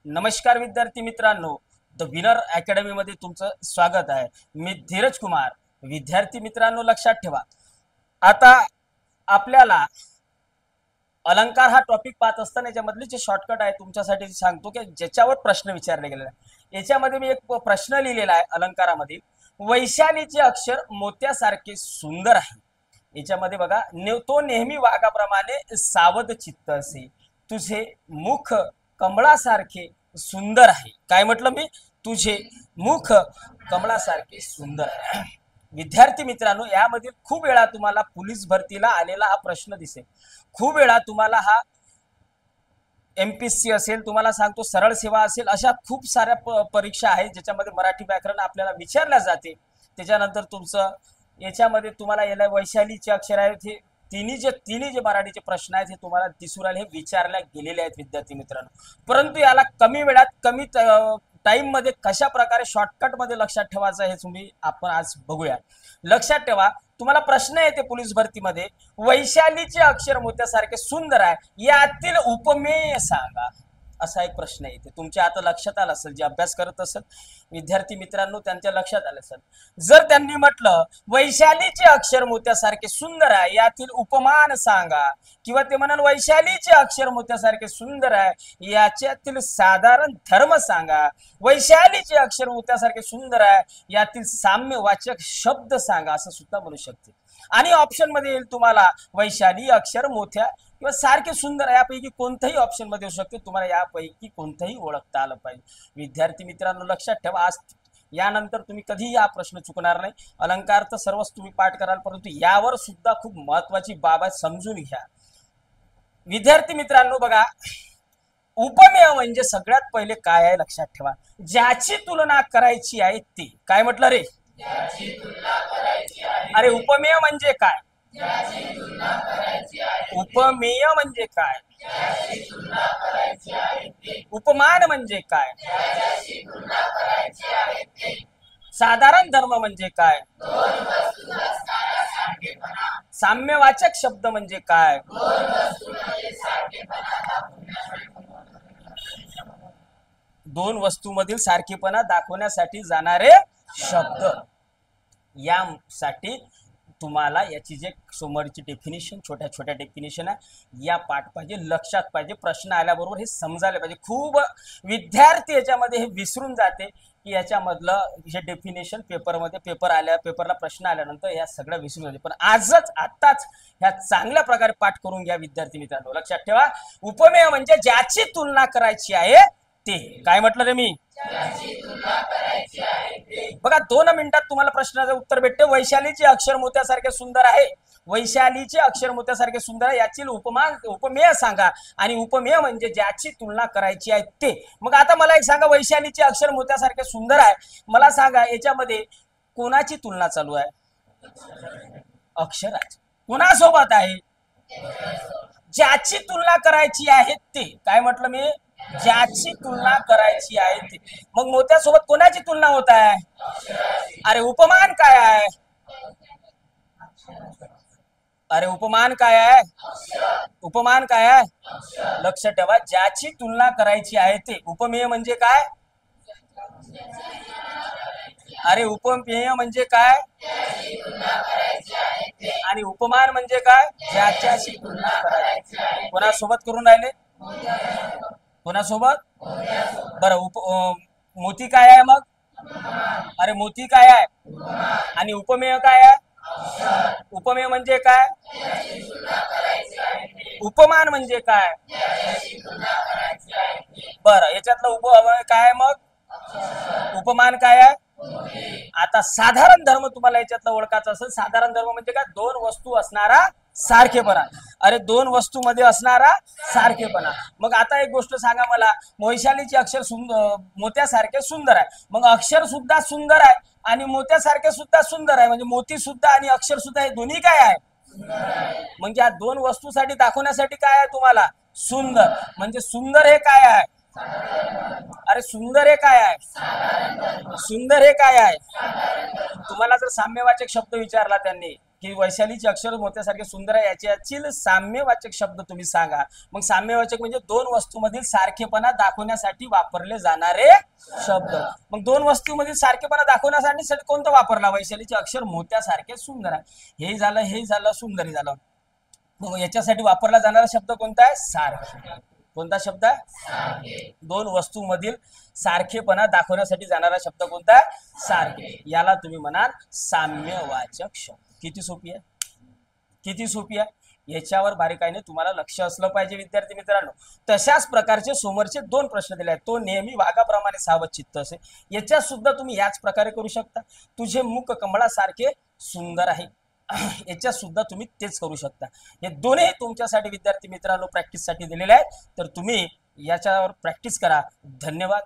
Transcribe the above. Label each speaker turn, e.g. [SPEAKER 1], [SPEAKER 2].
[SPEAKER 1] नमस्कार विद्यार्थी मित्रांनो, द विनर अकॅडमी मध्ये तुमचं स्वागत आहे। मी धीरज कुमार। विद्यार्थी मित्रांनो, लक्षात ठेवा, आता आपल्याला अलंकार हा टॉपिक पाहत असताना याच्यामधले जे शॉर्टकट आहे तुमच्यासाठी सांगतो की ज्याच्यावर प्रश्न विचारले गेलेला आहे। याच्यामध्ये मी एक प्रश्न लिहिलेला आहे अलंकारामध्ये, वैशालीचे अक्षर मोत्यासारखे सुंदर आहे। याच्यामध्ये बघा, तो नेहमी वाघाप्रमाणे सावध चित्त असे, तुझे मुख कमळासारखे सुंदर आहे। काय म्हटलं मी? तुझे मुख कमळासारखे सुंदर आहे। विद्यार्थी मित्रांनो, यामध्ये खूप वेळा तुम्हाला पोलीस भरतीला आलेला हा प्रश्न दिसेल। खूप वेळा तुम्हाला हा एमपीएससी असेल, तुम्हाला सांगतो सरळ सेवा असेल, अशा खूप साऱ्या परीक्षा आहेत ज्याच्यामध्ये मराठी व्याकरण आपल्याला विचारल्या जाते। त्याच्यानंतर तुमचं याच्यामध्ये तुम्हाला याला वैशालीचे अक्षर आहेत, हे तिन्ही जे मराठीचे प्रश्न आहेत हे तुम्हाला दिसून आले, हे विचारल्या गेलेले आहेत विद्यार्थी मित्रांनो। परंतु याला कमी वेळात कमी टाइम मध्ये कशा प्रकारे शॉर्टकट मध्ये लक्षात ठेवायचं हे तुम्ही आपण आज बघूया। लक्षात ठेवा, तुम्हाला प्रश्न येते पोलीस भरतीमध्ये, वैशालीचे अक्षर मोत्यासारखे सुंदर आहे, यातील उपमेय सांगा, असा एक प्रश्न येते। तुमच्या आता लक्षात आलं असेल, जे अभ्यास करत असेल विद्यार्थी मित्रांनो त्यांच्या लक्षात आलं असेल। जर त्यांनी म्हटलं वैशालीचे अक्षर मोत्यासारखे सुंदर आहे, यातील उपमान सांगा, किंवा ते म्हणाल वैशालीचे अक्षर मोत्यासारखे सुंदर आहे, याच्यातील साधारण धर्म सांगा, वैशालीचे अक्षर मोत्यासारखे सुंदर आहे, यातील साम्यवाचक शब्द सांगा, असं सुद्धा म्हणू शकते। आणि ऑप्शन मध्ये येईल तुम्हाला वैशाली अक्षर मोठ्या किंवा सारखे सुंदर, यापैकी कोणत्याही ऑप्शन मध्ये येऊ शकते। तुम्हाला यापैकी कोणतंही ओळखता आलं पाहिजे। विद्यार्थी मित्रांनो, लक्षात ठेवा, आज यानंतर तुम्ही कधीही हा प्रश्न चुकणार नाही। अलंकार तर सर्वच तुम्ही पाठ कराल, परंतु यावर सुद्धा खूप महत्वाची बाब आहे, समजून घ्या। विद्यार्थी मित्रांनो बघा, उपमेय म्हणजे सगळ्यात पहिले काय आहे लक्षात ठेवा, ज्याची तुलना करायची आहे ते। काय म्हटलं रे? अरे उपमेय म्हणजे काय? उपमेय म्हणजे काय? उपमान म्हणजे काय? साधारण धर्म म्हणजे काय? साम्यवाचक शब्द म्हणजे काय? दोन वस्तूमधील सारखेपणा दाखवण्यासाठी जाणारे शब्द। यासाठी तुम्हाला याची जे समोरची डेफिनेशन, छोट्या छोट्या डेफिनेशन आहे, या पाठ पाहिजे, लक्षात पाहिजे, प्रश्न आल्याबरोबर हे समजायला पाहिजे। खूप विद्यार्थी याच्यामध्ये हे विसरून जाते की याच्यामधलं हे डेफिनेशन पेपरला प्रश्न आल्यानंतर या सगळं विसरून जाते। पण आताच ह्या चांगल्या प्रकारे पाठ करून घ्या विद्यार्थी मित्रांनो। लक्षात ठेवा, उपमेय म्हणजे ज्याची तुलना करायची आहे ते। काय म्हटलं रे मी? बघा, 2 मिनिटात तुम्हाला प्रश्नाचं उत्तर भेटते। वैशालीचे अक्षर मोत्यासारखे सुंदर आहे, वैशालीचे अक्षर मोत्यासारखे सुंदर आहे, याची उपमेय सांगा, आणि उपमेय म्हणजे ज्याची तुलना करायची आहे ते। मग आता मला एक सांगा, वैशालीचे अक्षर मोत्यासारखे सुंदर आहे, मला सांगा याच्यामध्ये कोणाची तुलना चालू आहे? अक्षराची। कोणासोबत आहे? ज्याची तुलना करायची आहे ते। काय म्हटलं मी? ज्याची तुलना करायची आहे ते। मग मोत्यासोबत कोणाची तुलना होत आहे? अरे उपमान काय आहे? अरे उपमान काय आहे? उपमान काय आहे? लक्ष ठेवा, ज्याची तुलना करायची आहे ते। उपमेय म्हणजे काय? अरे उपमेय म्हणजे काय? आणि उपमान म्हणजे काय? ज्याच्याशी तुलना करायची। कोणासोबत करून राहिले? कोणासोबत? बरं, मोती काय आहे मग? अरे मोती काय आहे? आणि उपमेय काय आहे? उपमेय म्हणजे काय? उपमान म्हणजे काय? बरं, याच्यातलं उपमेय काय आहे मग? उपमान काय आहे? आता साधारण धर्म तुम्हाला याच्यातला ओळखायचा असेल। साधारण धर्म म्हणजे काय? दोन वस्तू असणारा सारखेपणा। अरे दोन वस्तूमध्ये असणारा सारखेपणा। मग आता एक गोष्ट सांगा मला, वैशालीचे अक्षर मोत्यासारखे सुंदर आहे, मग अक्षर सुद्धा सुंदर आहे आणि मोत्यासारखे सुद्धा सुंदर आहे, म्हणजे मोती सुद्धा आणि अक्षर सुद्धा हे दोन्ही काय आहे? म्हणजे या दोन वस्तूसाठी दाखवण्यासाठी काय आहे तुम्हाला? सुंदर। म्हणजे सुंदर हे काय आहे? अरे सुंदर हे काय आहे? सुंदर हे काय आहे? तुम्हाला जर साम्यवाचक शब्द विचारला त्यांनी की वैशालीचे अक्षर मोत्यासारखे सुंदर आहे याच्यातील साम्यवाचक शब्द तुम्ही सांगा. मग साम्यवाचक म्हणजे दोन वस्तूमधील सारखेपणा दाखवण्यासाठी वापरले जाणारे शब्द. मग दोन वस्तूमधील सारखेपणा दाखवण्यासाठी कोणता वापरला? वैशालीचे अक्षर मोत्यासारखे सुंदर आहे. हे झालं सुंदर झालं. मग याच्यासाठी वापरला जाणारा शब्द कोणता आहे? सारखे. कोणता शब्द आहे? दोन वस्तूमधील सारखेपणा दाखवण्यासाठी जाणारा शब्द कोणता आहे? सारखे. याला तुम्ही म्हणाल साम्यवाचक शब्द. किती सोपी आहे, किती सोपी आहे. याच्यावर बारीकाईने तुम्हाला लक्ष असलं पाहिजे विद्यार्थी मित्रांनो. तशाच प्रकारचे समोरचे दोन प्रश्न दिले आहेत. तो नेहमी वाघाप्रमाणे सावध चित्त असे, याच्यात सुद्धा तुम्ही याच प्रकारे करू शकता. तुझे मुख कमळासारखे सुंदर आहे, याच्यात सुद्धा तुम्ही तेच करू शकता. हे दोन्ही तुमच्यासाठी विद्यार्थी मित्रांनो प्रॅक्टिससाठी दिलेले आहेत. तर तुम्ही याच्यावर प्रॅक्टिस करा. धन्यवाद.